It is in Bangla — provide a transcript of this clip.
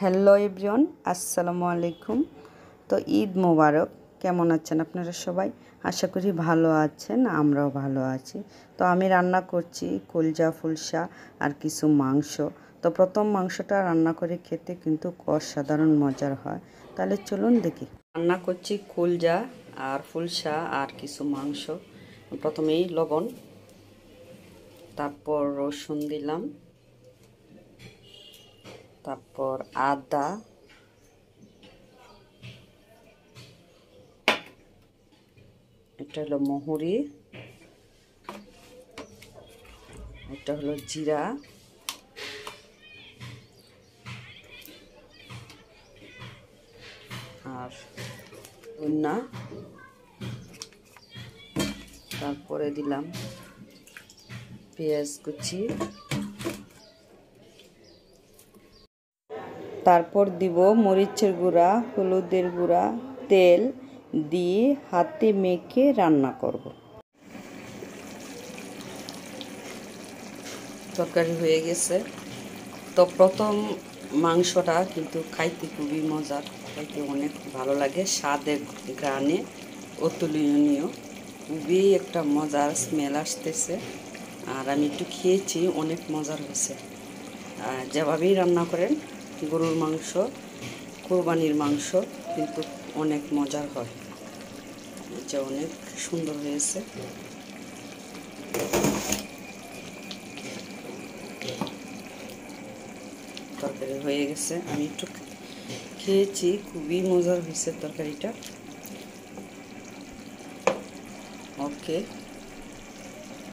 হ্যালো এভরিওয়ান, আসসালামু আলাইকুম। তো ঈদ মোবারক। কেমন আছেন আপনারা সবাই? আশা করি ভালো আছেন, আমরাও ভালো আছি। তো আমি রান্না করছি কলজা ফুলসা আর কিছু মাংস। তো প্রথম মাংসটা রান্না করে খেতে কিন্তু অসাধারণ মজার হয়। তাহলে চলুন দেখি। রান্না করছি কলজা আর ফুলসা আর কিছু মাংস। প্রথমেই লবণ, তারপর রসুন দিলাম, তারপর আদা, এটা হলো মহুরি, এটা হলো জিরা, আর ধনিয়া, তারপরে দিলাম পেঁয়াজ কুচি, তারপর দিব মরিচের গুঁড়া, হলুদের গুঁড়া, তেল দিয়ে হাতে মেখে রান্না করব। তরকারি হয়ে গেছে। তো প্রথম মাংসটা কিন্তু খাইতে খুবই মজার, খাইতে অনেক ভালো লাগে, স্বাদের ঘ্রাণে অতুলনীয়, খুবই একটা মজার স্মেল আসতেছে। আর আমি একটু খেয়েছি, অনেক মজার হয়েছে। যেভাবেই রান্না করেন গরুর মাংস, কোরবানির মাংস কিন্তু অনেক মজার হয়। এটা অনেক সুন্দর হয়েছে। তরকারি হয়ে গেছে, আমি একটু খেয়েছি, খুবই মজার হয়েছে তরকারিটা। ওকে।